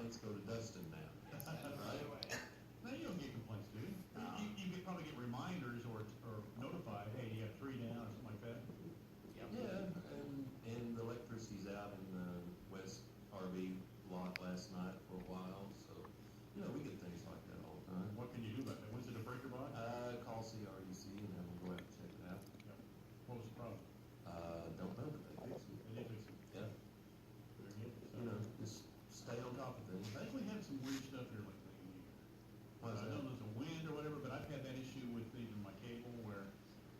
complaints go to Dustin now. Right? No, you don't get complaints, do you? You probably get reminders or notified, hey, you have 3 down or something like that. Yeah, and the electricity's out in the West RV lot last night for a while, so, you know, we get things like that all the time. What can you do about that? Was it a breaker box? Call CREC and have them go out and check it out. Yep. What was the problem? Don't know, but they fix it. They did fix it. Yeah, Very good. So, you know, just stay on top of things. I think we had some weird stuff here lately in the year. Why's I know that? there's a wind or whatever, but I've had that issue with even my cable where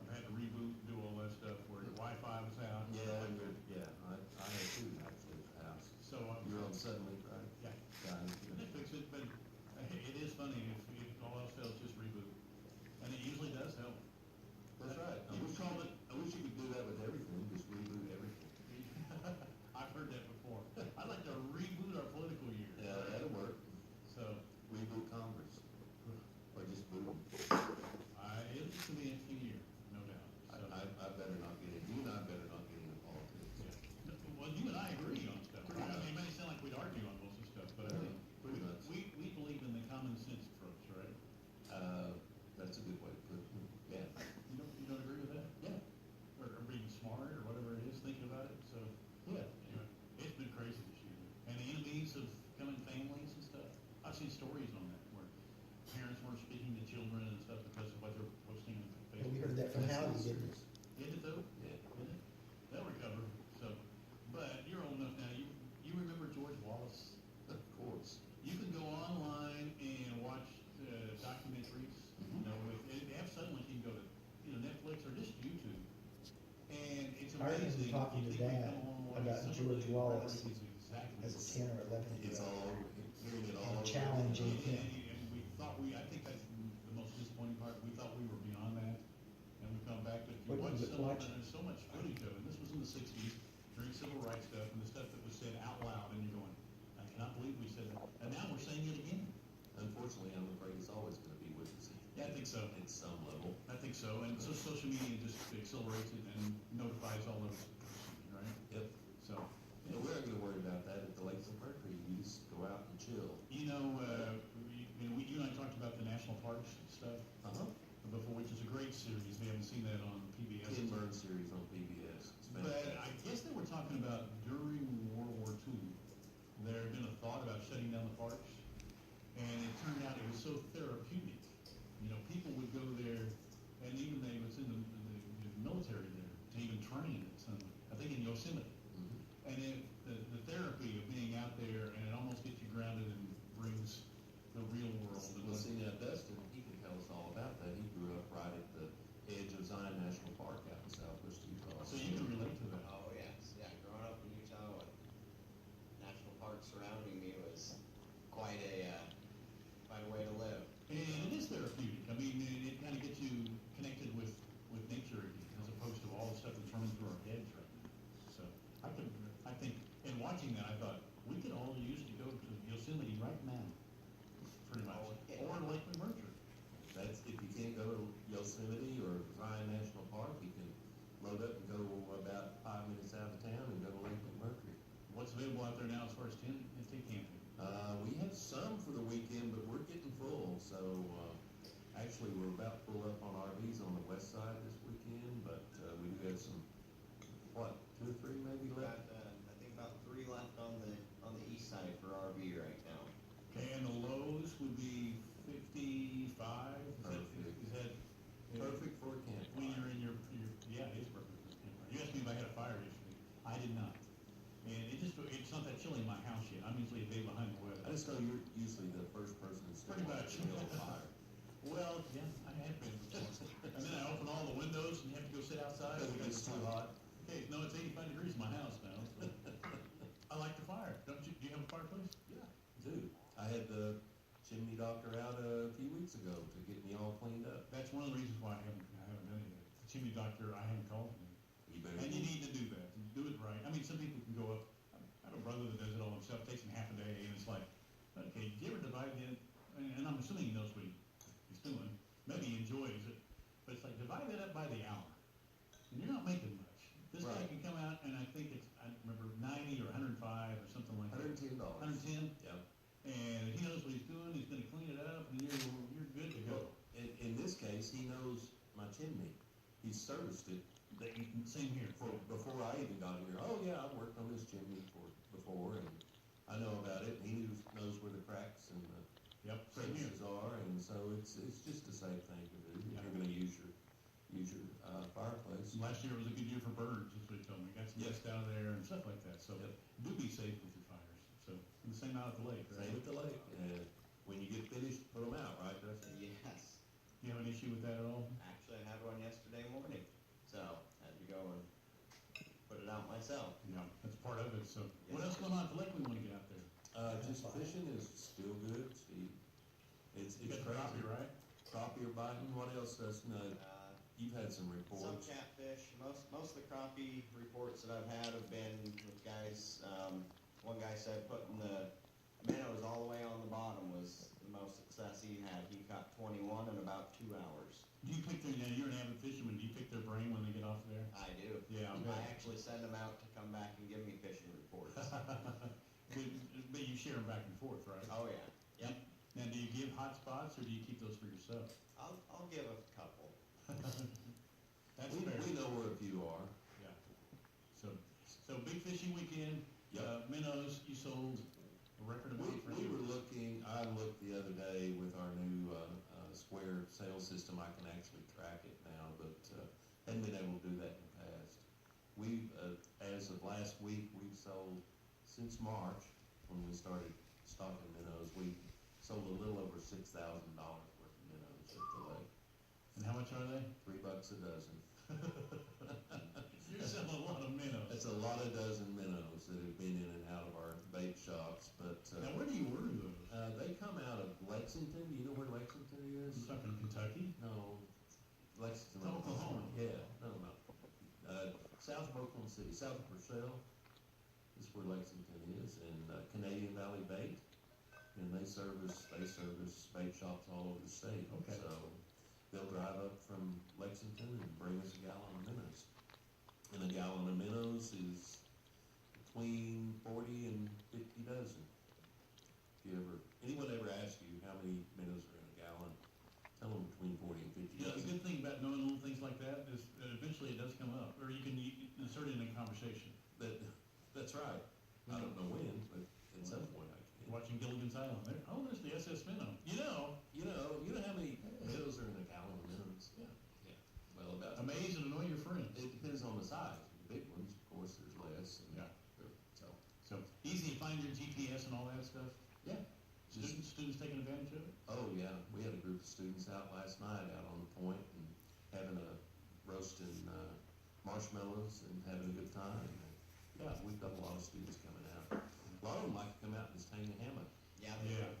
I've had to reboot, do all that stuff where the Wi-Fi was out. I had two actually at the house. So, You're on Suddenlink, right? yeah. Yeah. And they fix it, but it is funny, if all else fails, just reboot. And it usually does help. That's right. You called it, I wish you could do that with everything, just reboot everything. I've heard that before. I'd like to reboot our political year. Yeah, that'll work. So, Reboot Congress, or just boot them. it's just gonna be an interesting year, no doubt. So, I better not get in, you and I better not get into politics. yeah. Well, you and I agree on stuff. Pretty I mean, much. it may sound like we'd argue on most of the stuff, but I Yeah, think pretty much. we believe in the common sense approach, right? That's a good way to put it, yeah. You don't agree with that? Yeah. Or being smart or whatever it is, thinking about it, so. Yeah. Anyway, it's been crazy this year. And the enemies of coming families and stuff. I've seen stories on that where parents weren't speaking to children and stuff because of what they're posting on Well, Facebook. we heard that from Howdy, didn't we? Did it though? Yeah. Did it? They'll recover, so. But you're old enough now, you remember George Wallace? Of course. You can go online and watch documentaries, you know, they have Suddenlink, you can go to, Netflix or just YouTube. And it's I remember amazing. talking You to think we've Dad come a long way. about Some of George the Wallace priorities exactly as a the same. 10 or 11 year It's old. all over, hearing it all And over. challenging him. And we thought I think that's the most disappointing part, we thought we were beyond that, and we've come back, but if you What watch was it, some of it, watching? there's so much footage of it, this was in the 60s, during civil rights stuff, and the stuff that was said out loud, and you're going, I cannot believe we said that, and now we're saying it again. Unfortunately, I'm afraid it's always gonna be witnessing. Yeah, I think so. At some level. I think so, and so social media just accelerates it and notifies all those, right? Yep. So, You know, we're not gonna worry about that at the Lakes of Mercury, you just go out and chill. you know, you and I talked about the national parks stuff Uh-huh. before, which is a great series, we haven't seen that on PBS. Ken Burns series on PBS. It's But fantastic. I guess they were talking about during World War II, there had been a thought about shutting down the parks, and it turned out it was so therapeutic. You know, people would go there, and even they was in the military there, to even train at some, I think in Yosemite. Mhm. And the therapy of being out there, and it almost gets you grounded and brings the real world. Well, see, now Dustin, he can tell us all about that. He grew up right at the edge of Zion National Park out in southwest Utah. So you can relate to that. Oh, yes, yeah, growing up in Utah with national parks surrounding me was quite a way to live. And it is therapeutic. I mean, it kind of gets you connected with nature again, as opposed to all the stuff that's running through our heads right now. So I think, in watching that, I thought, we could all use to go to Yosemite right now, pretty much, Oh, yeah. or Lake McMurtry. That's, if you can't go to Yosemite or Zion National Park, you can load up and go about 5 minutes out of town and go to Lake McMurtry. What's available out there now as far as tent camping? We have some for the weekend, but we're getting full, so, actually, we're about full up on RVs on the west side this weekend, but, we do have some, 2 or 3 maybe We've left? got, I think about 3 left on the east side for RV right now. Okay, and the lows would be 55? Perfect. Is that? Perfect for a When campfire. you're in yeah, it is perfect for a campfire. You asked me if I had a fire yesterday. I did not. And it's not that chilly in my house yet. I'm usually a day behind the weather. I just know you're usually the first person to start Pretty much. to build a fire. Well, yeah, I have been. And then I open all the windows and you have to go sit outside. Because it gets too hot. Okay, no, it's 85 degrees in my house now. I like the fire. Don't you? Do you have a fireplace? Yeah, dude. I had the chimney doctor out a few weeks ago to get me all cleaned up. That's one of the reasons why I haven't done it yet. The chimney doctor, I haven't called him. You better. And you need to do that. You do it right. I mean, some people can go up. I have a brother that does it all himself. Takes him half a day, and it's like, okay, do you ever divide it? And I'm assuming he knows what he's doing. Maybe he enjoys it, but it's like divide that up by the hour, and you're not making much. This guy Right. can come out, and I think I remember 90 or 105 or something like that. $110. 110. Yeah. and he knows what he's doing, he's gonna clean it up, and you're good to go. In this case, he knows my chimney. He's serviced it Same here. before I even got here. Oh, yeah, I've worked on this chimney before, and I know about it, and he knows where the cracks and the Yep, same here. crevices are, and so it's just a safe thing to do. If you're gonna use your fireplace. Last year was a good year for birds, that's what he told me, got some Yep. nest out of there and stuff like that, so Yep. do be safe with your fires, so, and the same out at the lake, right? Same at the lake, and when you get finished, put them out, right, Dustin? Yes, You have an issue with that at all? actually, I had one yesterday morning, so had to go and put it out myself. Yeah, that's part of it, so, what Yes. else going on at the lake we wanna get out there? Just fishing is still good, Steve. It's You got the crazy. crappie, right? Crappie are biting. What else, Dustin? You've had some Some reports. catfish, most of the crappie reports that I've had have been with guys, one guy said putting the minnows all the way on the bottom was the most success he had. He caught 21 in about 2 hours. Do you pick their, now you're an avid fisherman, do you pick their brain when they get off there? I do. Yeah, I I bet. actually send them out to come back and give me fishing reports. But you share them back and forth, right? Oh, yeah. Yep. Now, do you give hot spots or do you keep those for yourself? I'll give a couple. That's We fair. know where a few are. Yeah. So big fishing weekend, Yep. minnows, you sold a record amount for We you. were looking, I looked the other day with our new Square sales system, I can actually track it now, but hadn't been able to do that in the past. We've, as of last week, we've sold, since March, when we started stocking minnows, we sold a little over $6,000 worth of minnows at the lake. And how much are they? $3 a dozen. You're selling a lot of minnows. That's a lot of dozen minnows that have been in and out of our bait shops, but Now, where do you order those? they come out of Lexington. Do you know where Lexington is? You talking Kentucky? No, Lexington, Oklahoma. Yeah, no. South of Oklahoma City, south of Purcell is where Lexington is, and Canadian Valley Bait. And they service bait shops all over the state. Okay. So they'll drive up from Lexington and bring us a gallon of minnows. And a gallon of minnows is between 40 and 50 dozen. If anyone ever asks you how many minnows are in a gallon, tell them between 40 and 50 You know, the dozen. good thing about knowing little things like that is that eventually it does come up, or you can insert it in a conversation. That's right. I don't know when, but at some point I can. Watching Gilligan's Island, there, oh, there's the SS Minnow. You know how many minnows are in a gallon of minnows? Yeah. Well, about. Amaze and annoy your friends. It depends on the size. The big ones, of course, there's less. And Yeah. So, So, easy to find your GPS and all that stuff? yeah. Just, Students taking advantage of it? oh, yeah. We had a group of students out last night out on the point and having a roasting marshmallows and having a good time. And, yeah, we've got a lot of students coming out. A lot of them like to come out and just hang a hammock. Yeah. Yeah.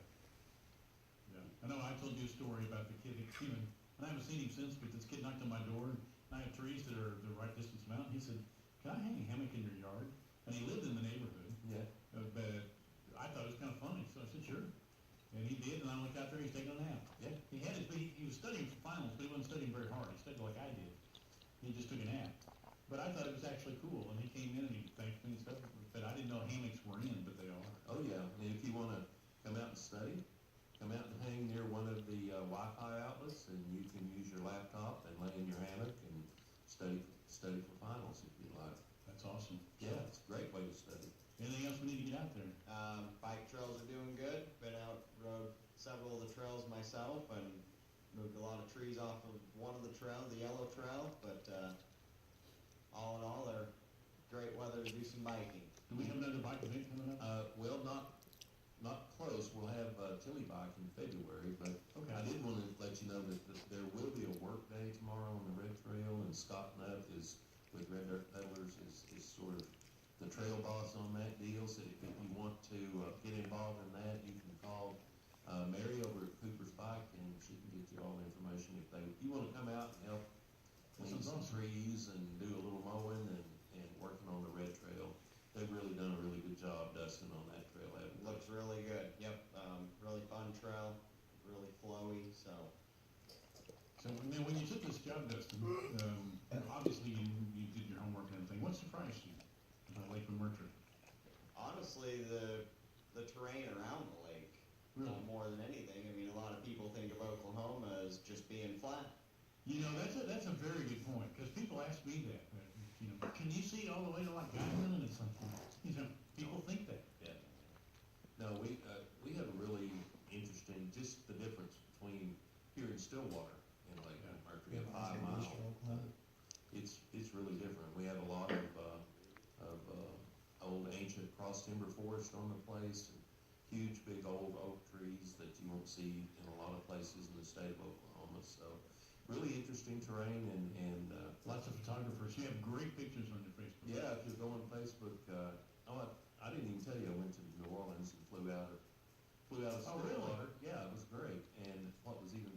Yeah. I know I told you a story about the kid that came in, and I haven't seen him since, but this kid knocked on my door, and I have trees that are the right distance from out, and he said, "Can I hang a hammock in your yard?" And he lived in the neighborhood, Yeah. but I thought it was kind of funny, so I said, "Sure." And he did, and I looked out there, he's taking a nap. Yeah. He was studying for finals, but he wasn't studying very hard. He studied like I did. He just took a nap. But I thought it was actually cool, and he came in and he thanked me and stuff, but I didn't know hammocks were in, but they are. Oh, yeah, and if you wanna come out and study, come out and hang near one of the Wi-Fi outlets, and you can use your laptop and lay in your hammock and study for finals if you like. That's awesome. Yeah, it's a great way to study. Anything else we need to get out there? Bike trails are doing good. Been out, rode several of the trails myself and moved a lot of trees off of one of the trails, the yellow trail, but, all in all, they're great weather to do some biking. Do we have another bike event coming up? Well, not close, we'll have Tilly Bike in February, but Okay. I did wanna let you know that there will be a work day tomorrow on the Red Trail, and Scott Nutt is, with Red Dirt Peddlers, is sort of the trail boss on that deal, so if you want to get involved in that, you can call Mary over at Cooper's Bike, and she can get you all the information if you wanna come out and help clean Sounds some awesome. trees and do a little mowing and working on the Red Trail. They've really done a really good job, Dustin, on that trail, haven't they? Looks really good. Yep, really fun trail, really flowy, so. So, now, when you took this job, Dustin, obviously you did your homework and everything. What surprised you about Lakeland Merchant? Honestly, the terrain around the lake Really? more than anything. I mean, a lot of people think of Oklahoma as just being flat. You know, that's a very good point, because people ask me that, you know, can you see all the way to like Guyman, and it's like, you know, people think that. Yeah. No, we have a really interesting, just the difference between here in Stillwater and Lake McMurtry, a 5 mile. It's really different. We have a lot of old ancient cross timber forest on the place, and huge big old oak trees that you won't see in a lot of places in the state of Oklahoma. So really interesting terrain, and Lots of photographers, you have great pictures on your Facebook. yeah, if you go on Facebook, I didn't even tell you I went to New Orleans and flew out of Oh, really? Stillwater. Yeah, it was great. And what was even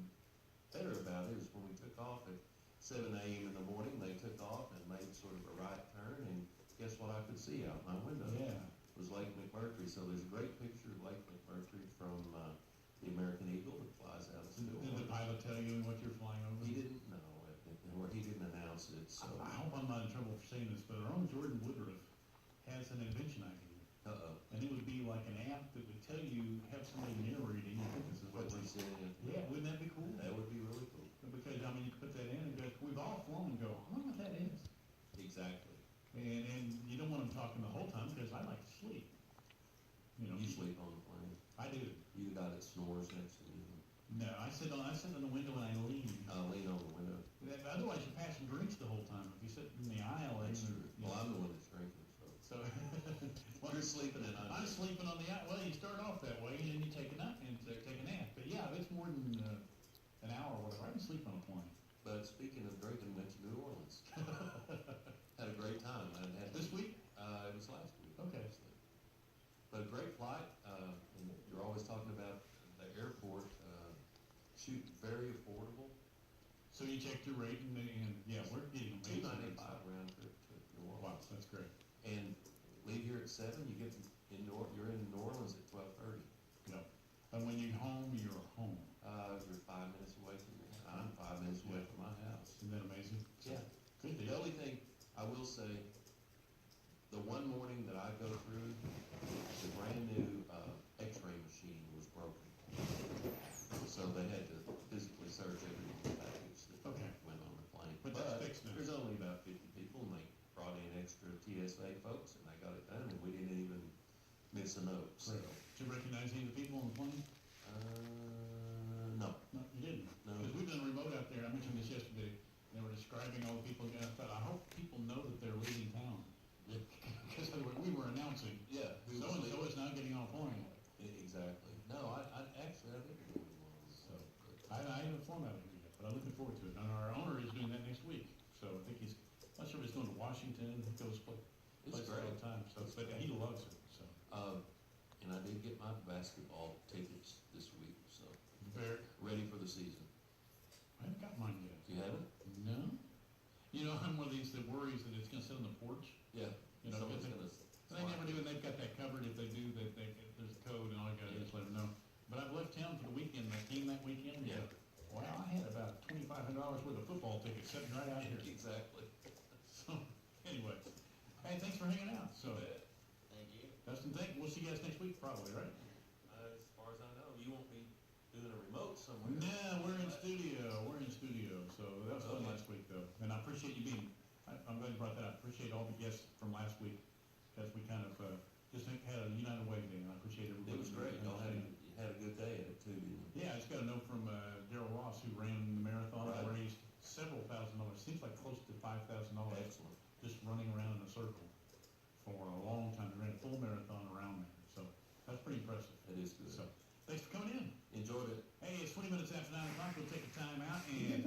better about it is when we took off at 7 a.m. in the morning, they took off and made sort of a right turn, and guess what I could see out my window? Yeah, Was Lake McMurtry. So there's a great picture of Lake McMurtry from the American Eagle that flies out of did the Stillwater. pilot tell you what you're flying over? He didn't know it, or he didn't announce it, so. I hope I'm not in trouble for saying this, but our own Jordan Woodruff has an invention idea. Uh-oh. And it would be like an app that would tell you, have somebody narrating, I think this is What what you we're saying? Yeah, wouldn't that be cool? That would be really cool. Because, I mean, you put that in and go, we've all flown and go, I wonder what that is. Exactly. And you don't want them talking the whole time, because I like to sleep. You know, You sleep on the plane. I do. You the guy that snores next to you. No, I sit on the window and I lean. Lean on the window. Otherwise, you're passing drinks the whole time. If you sit in the aisle, That's you true. know, Well, I'm the one that's drinking, so. So, Well, you're sleeping and I'm sleeping on the aisle. Well, you start off that way, and then you take a nap. But yeah, if it's more than an hour or whatever, I can sleep on a plane. But speaking of drinking, went to New Orleans. Had a great time. I had This week? It was last week. Okay. actually. But a great flight. And you're always talking about the airport. Shoot, very affordable. So you checked your rate, and yeah, we're getting amazing. $2.95 round trip to New Wow, Orleans. that's great. And leave here at 7. You get you're in New Orleans at 12:30. Yeah. And when you're home, you're home. You're 5 minutes away from your. I'm 5 minutes away from my house. Isn't that amazing? Yeah. Good The deal. only thing I will say, the one morning that I go through, the brand new X-ray machine was broken. So they had to physically search every package that Okay. went on the plane. But that's fixed now. There's only about 50 people, and they brought in extra TSA folks, and they got it done, and we didn't even miss a note. So, Great. Did you recognize any of the people on the plane? no. No, you didn't. No. Because we've done a remote out there. I mentioned this yesterday. They were describing all the people. And I thought, I hope people know that they're leaving town. Because we were announcing, Yeah. who was so-and-so leaving? is now getting on a plane. Exactly. No, I actually, I didn't really want to. So, I haven't flown out of here yet, but I'm looking forward to it. And our owner is doing that next week. So I think not sure if he's going to Washington. He goes It's places all great. the time. So, but he loves it. So, And I did get my basketball tickets this week, so very, ready for the season. I haven't got mine yet. You haven't? No? You know, I'm one of these that worries that it's gonna sit on the porch. Yeah. You know, Someone's if gonna. They never do, and they've got that covered. If they do, that there's a code, and all I gotta do is let them know. But I've left town for the weekend, and I came that weekend. Yeah. Wow, I had about $2,500 worth of football tickets sitting right out here. Exactly. So, anyway, hey, thanks for hanging out. So, Thank you. Dustin, we'll see you guys next week, probably, right? As far as I know, you won't be doing a remote somewhere. No, we're in studio. So that was fun Okay. last week, though. And I appreciate you being. I'm glad you brought that up. Appreciate all the guests from last week, as we kind of just had a United Way day, and I appreciate everybody. It was great. Y'all had understanding. a good day at it too, didn't you? Yeah, I just got a note from Daryl Ross, who ran the marathon. Right. Raised several $1,000s. Seems like close to $5,000 Excellent. just running around in a circle for a long time. He ran a full marathon around there, so that's pretty impressive. It is good. So, thanks for coming in. Enjoyed it. Hey, it's 20 minutes after 9 o'clock. We'll take a time out and